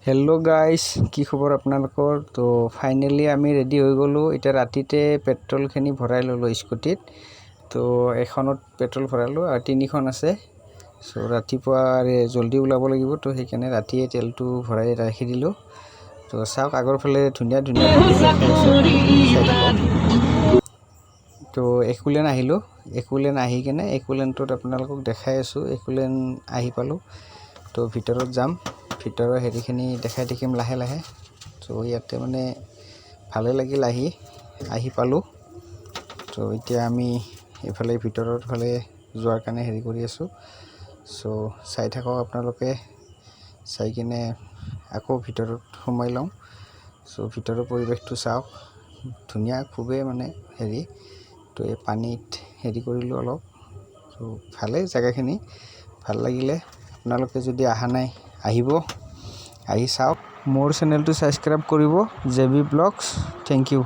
Hello' guys, কি খবৰ আপোনালোকৰ? তো ফাইনেলি আমি ৰেডি হৈ গ'লোঁ। এতিয়া ৰাতিতে পেট্ৰলখিনি ভৰাই ল'লোঁ স্কুটিত। তো এখনত পেট্ৰল ভৰালোঁ আৰু 3খন আছে। চ' ৰাতিপুৱা জল্দি ওলাব লাগিব, তো সেইকাৰণে ৰাতিয়ে তেলটো ভৰাই ৰাখি দিলোঁ। তো চাওক, আগৰ ফালে ধুনীয়া ধুনীয়া তো একুলেন আহিলোঁ। একুলেন আহি কেনে একুলেনটোত আপোনালোকক দেখাই আছোঁ। একুলেন আহি পালোঁ। তো ভিতৰত যাম, ভিতৰৰ হেৰিখিনি দেখাই থাকিম লাহে লাহে। তো ইয়াতে মানে ভালে লাগিল আহি পালোঁ। তো এতিয়া আমি এইফালে ভিতৰৰ ফালে যোৱাৰ কাৰণে হেৰি কৰি আছোঁ। চ' চাই থাকক আপোনালোকে, চাই কিনে আকৌ ভিতৰত সোমাই লওঁ। চ' ভিতৰৰ পৰিৱেশটো চাওক, ধুনীয়া খুবেই মানে হেৰি। তো এই পানীত হেৰি কৰিলোঁ অলপ। চ' ভালেই জেগাখিনি, ভাল লাগিলে। আপোনালোকে যদি অহা নাই আহিব, আহি চাওক। মোৰ চেনেলটো ছাবস্ক্ৰাইব কৰিব, JB ব্লগছ। Thank U.